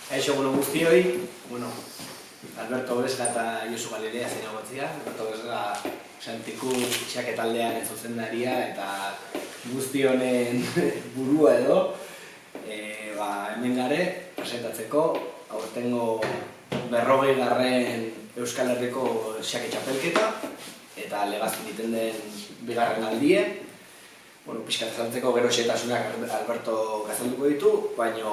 Aixo, guztioi, Alberto Vesga eta Josu Galilea zinagotzia. Alberto Vesga Santiku txaketaldean zuzendaria eta guzti honen burua edo. Hemen gare, presentatzeko, aurtengo 40. Euskal Herriko xake txapelketa eta Legazpin egiten den bigarren aldie. Pixka azaltzeko gero xetasunak Alberto gazalduko ditu, baina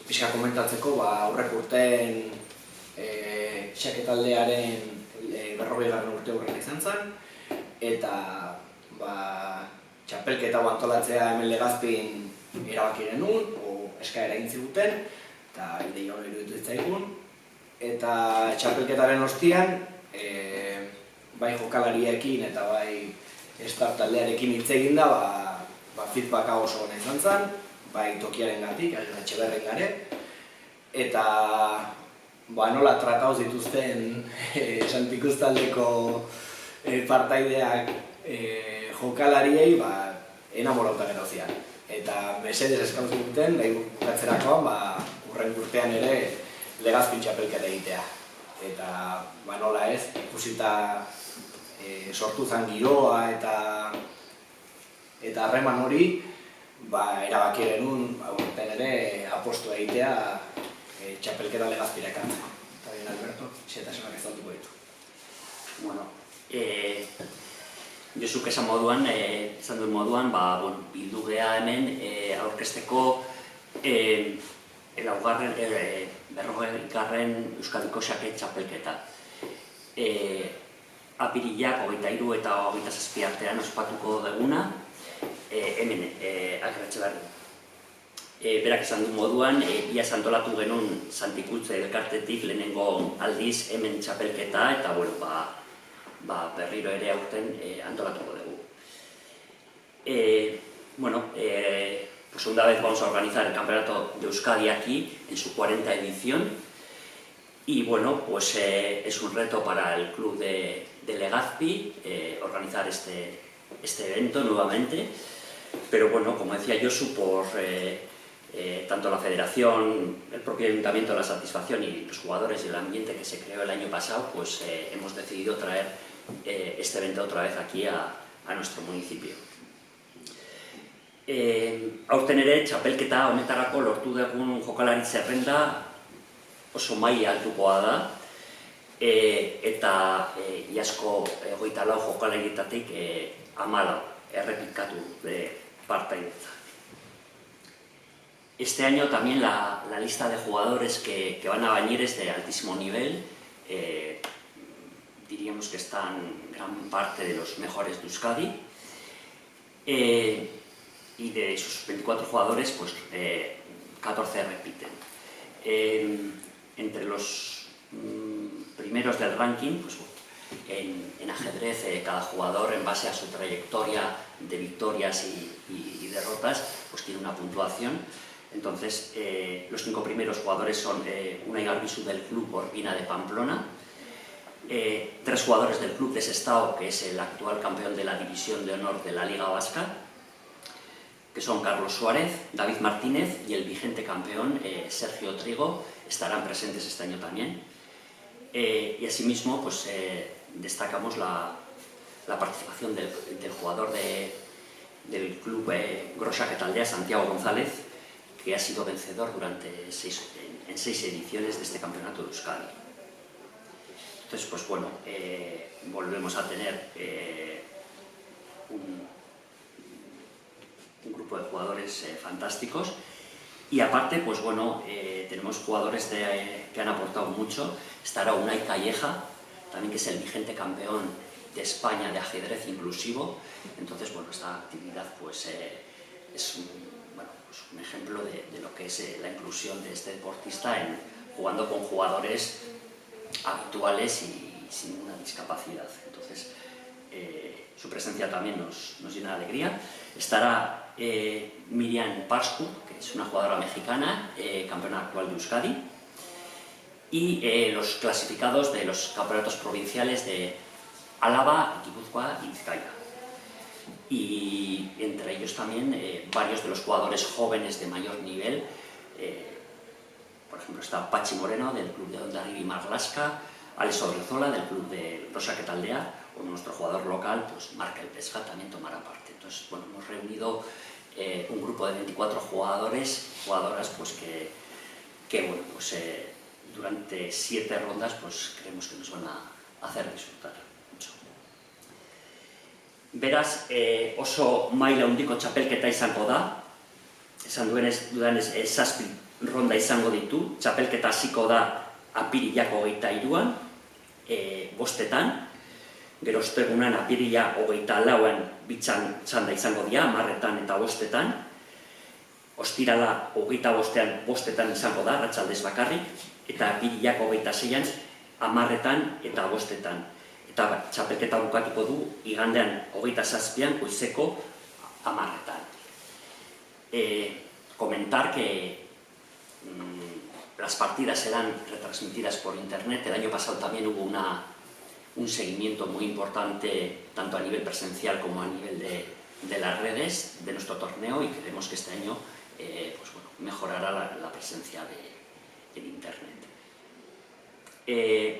pixka komentatzeko aurrek urten xake taldearen 40. urte horrela izan zen, eta txapelketa antolatzea hemen Legazpin erabaki genuen, eskaera egin ziguten, eta ideia hori iruditu zitzaigun. Eta txapelketaren ostian, bai jokalariekin eta bai staff taldearekin hitz egin da, feedbacka oso ona izan zen, bai tokiarengatik, Etxeberrin gare, eta nola tratauz dituzten Santikuz taldeko partaideak jokalariei enamorauta gero zian. Eta mesedez eskauz duten, bukatzerakoan, urren urtean ere Legazpin txapelketa egitea. Eta nola ez, ikusita sortu zen giroa eta harreman hori, erabaki genuen urtean ere apostu egitea txapelketa Legazpira ekartzeko. Eta bien, Alberto, xetasunak ezautuko ditu. Josuk esan duen moduan, bildu geha hemen aurkezteko 40. Euskadiko xake txapelketa. Apirilak 23 eta 27 artean ospatuko duguna, hemen, Etxeberrin. Berak esan duen moduan, iaz antolatu genuen Santikutze elkartetik lehenengo aldiz hemen txapelketa, eta berriro ere aurten antolatuko dugu. Por segunda vez vamos a organizar el Campeonato de Euskadi aquí, en su 40ª edición. Y es un reto para el club de Legazpi organizar este evento nuevamente. Pero como decía Josu, por tanto la federación, el propio ayuntamiento, la satisfacción y los jugadores y el ambiente que se creó el año pasado, hemos decidido traer este evento otra vez aquí a nuestro municipio. Aurten ere, txapelketa honetarako lortu dugun jokalari zerrenda oso maila altukoa da, eta iazko 24 jokalarietatik 14 errepikatu partaidetza. Este año también la lista de jugadores que van a venir es de altísimo nivel. Diríamos que están gran parte de los mejores de Euskadi. Y de esos 24 jugadores, 14 repiten. Entre los primeros del ranking, en ajedrez, cada jugador, en base a su trayectoria de victorias y derrotas, tiene una puntuación. Entonces, los 5 primeros jugadores son Unai Garbizu del Club Urbina de Pamplona, 3 jugadores del Club de Sestao, que es el actual campeón de la División de Honor de la Liga Vasca, que son Carlos Suárez, David Martínez y el vigente campeón Sergio Trigo, estarán presentes este año también. Y asimismo destacamos la participación del jugador del club Groxaketaldea, Santiago González, que ha sido vencedor en 6 ediciones de este campeonato de Euskadi. Entonces, volvemos a tener un grupo de jugadores fantásticos, y aparte tenemos jugadores que han aportado mucho. Estará Unai Calleja, también, que es el vigente campeón de España de ajedrez inclusivo. Entonces esta actividad es un ejemplo de lo que es la inclusión de este deportista jugando con jugadores habituales y sin ninguna discapacidad. Entonces su presencia también nos llena de alegría. Estará Miriam Pascu, que es una jugadora mexicana, campeona actual de Euskadi, y los clasificados de los campeonatos provinciales de Álava, Guipúzcoa y Vizcaya. Y entre ellos también varios de los jugadores jóvenes de mayor nivel, por está Patxi Moreno, del club de Hondarribia Marlaska, Alex Odriozola, del club de Rosaque Taldea, o nuestro jugador local, pues Marc El Pesca, también tomará parte. Entonces, bueno, hemos reunido un grupo de 24 jugadoras, pues que bueno, pues durante 7 rondas, pues creemos que nos van a hacer disfrutar mucho. Beraz, oso maila handiko txapelketa izango da, esan dudanez 7 ronda izango ditu, txapelketa hasiko da apirilak 23an, 5etan, gero ostegunean apirila 24an bi txanda izango dira, 10etan eta 5etan, ostirala 25ean 5etan izango da, arratsaldez bakarrik, eta apirilak 26an 10etan eta 5etan. Eta txapelketa bukatuko du igandean 27an goizeko 10etan. Comentar que las partidas serán retransmitidas por internet. El año pasado también hubo un seguimiento muy importante, tanto a nivel presencial como a nivel de las redes de nuestro torneo, y creemos que este año pues bueno, mejorará la presencia en internet.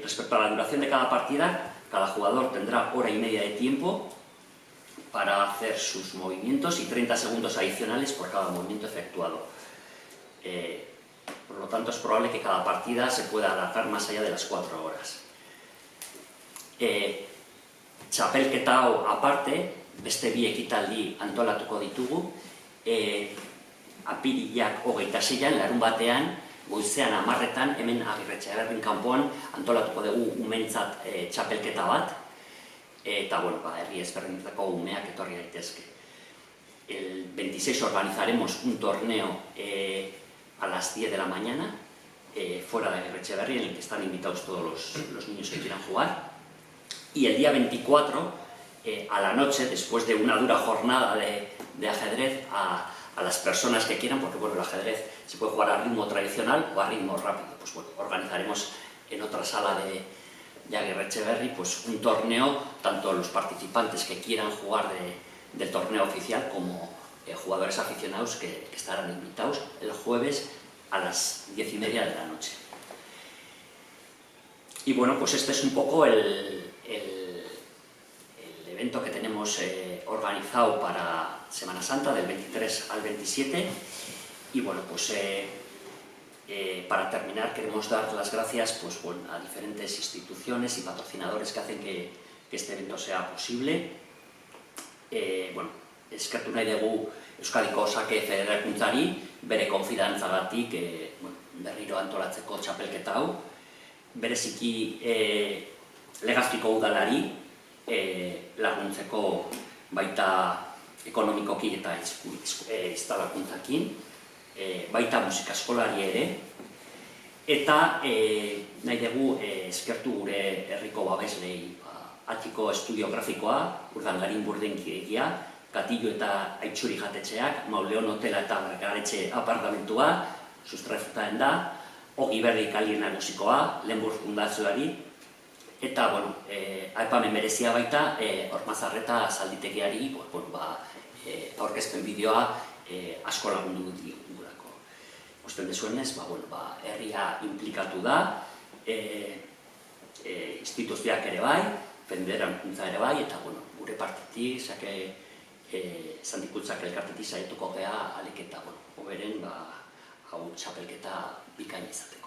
Respecto a la duración de cada partida, cada jugador tendrá 1h30 de tiempo para hacer sus movimientos y 30 segundos adicionales por cada movimiento efectuado. Por lo tanto, es probable que cada partida se pueda alargar más allá de las 4 horas. Txapelketa hau aparte, beste bi ekitaldi antolatuko ditugu, apirilak 26an, larunbatean, goizean 10etan, hemen Agirretxebarrin kanpoan antolatuko dugu umeentzat txapelketa bat, eta, bueno, herri ezberdinetako umeak etorri daitezke. El 26 organizaremos un torneo a las 10 de la mañana, fuera de Agirretxebarri, en el que están invitados todos los niños que quieran jugar. Y el día 24, a la noche, después de una dura jornada de ajedrez, a las personas que quieran, porque bueno, el ajedrez se puede jugar a ritmo tradicional o a ritmo rápido, pues bueno, organizaremos en otra sala de Agirretxebarri pues un torneo, tanto los participantes que quieran jugar del torneo oficial como jugadores aficionados que estarán invitados el jueves a las 10:30 de la noche. Y bueno, pues este es un poco el evento que tenemos organizado para Semana Santa, del 23 al 27. Y bueno, pues para terminar queremos dar las gracias pues, bueno, a diferentes instituciones y patrocinadores que hacen que este evento sea posible. Bueno, eskertu nahi dugu Euskadiko Osake Federakuntzari bere konfidantzagatik bueno, berriro antolatzeko txapelketa hau. Bereziki Legazpiko udalari laguntzeko baita ekonomikoki eta instalakuntzakin, baita musika eskolari ere, eta nahi dugu eskertu gure herriko babeslei, Atiko Estudio Grafikoa, Urdangarin Burdenkidegia, Katillo eta Aitzuri jatetxeak, Mauleon Hotela eta Margaretxe apartamentua, sustraitzutaen da, Ogi Berri Kalien Nagusikoa, Lehenbur Fundazioari, eta, bueno, aipamen berezia baita, Ormazarreta zalditegiari, aurkezpen bideoa asko lagundu digulako. Osten dezuenez, herria implikatu da, instituzioak ere bai, federakuntza ere bai, eta, gure partetik, Santikutzak elkartetik saietuko gea, alik eta, hoberen, hau txapelketa bikain izaten.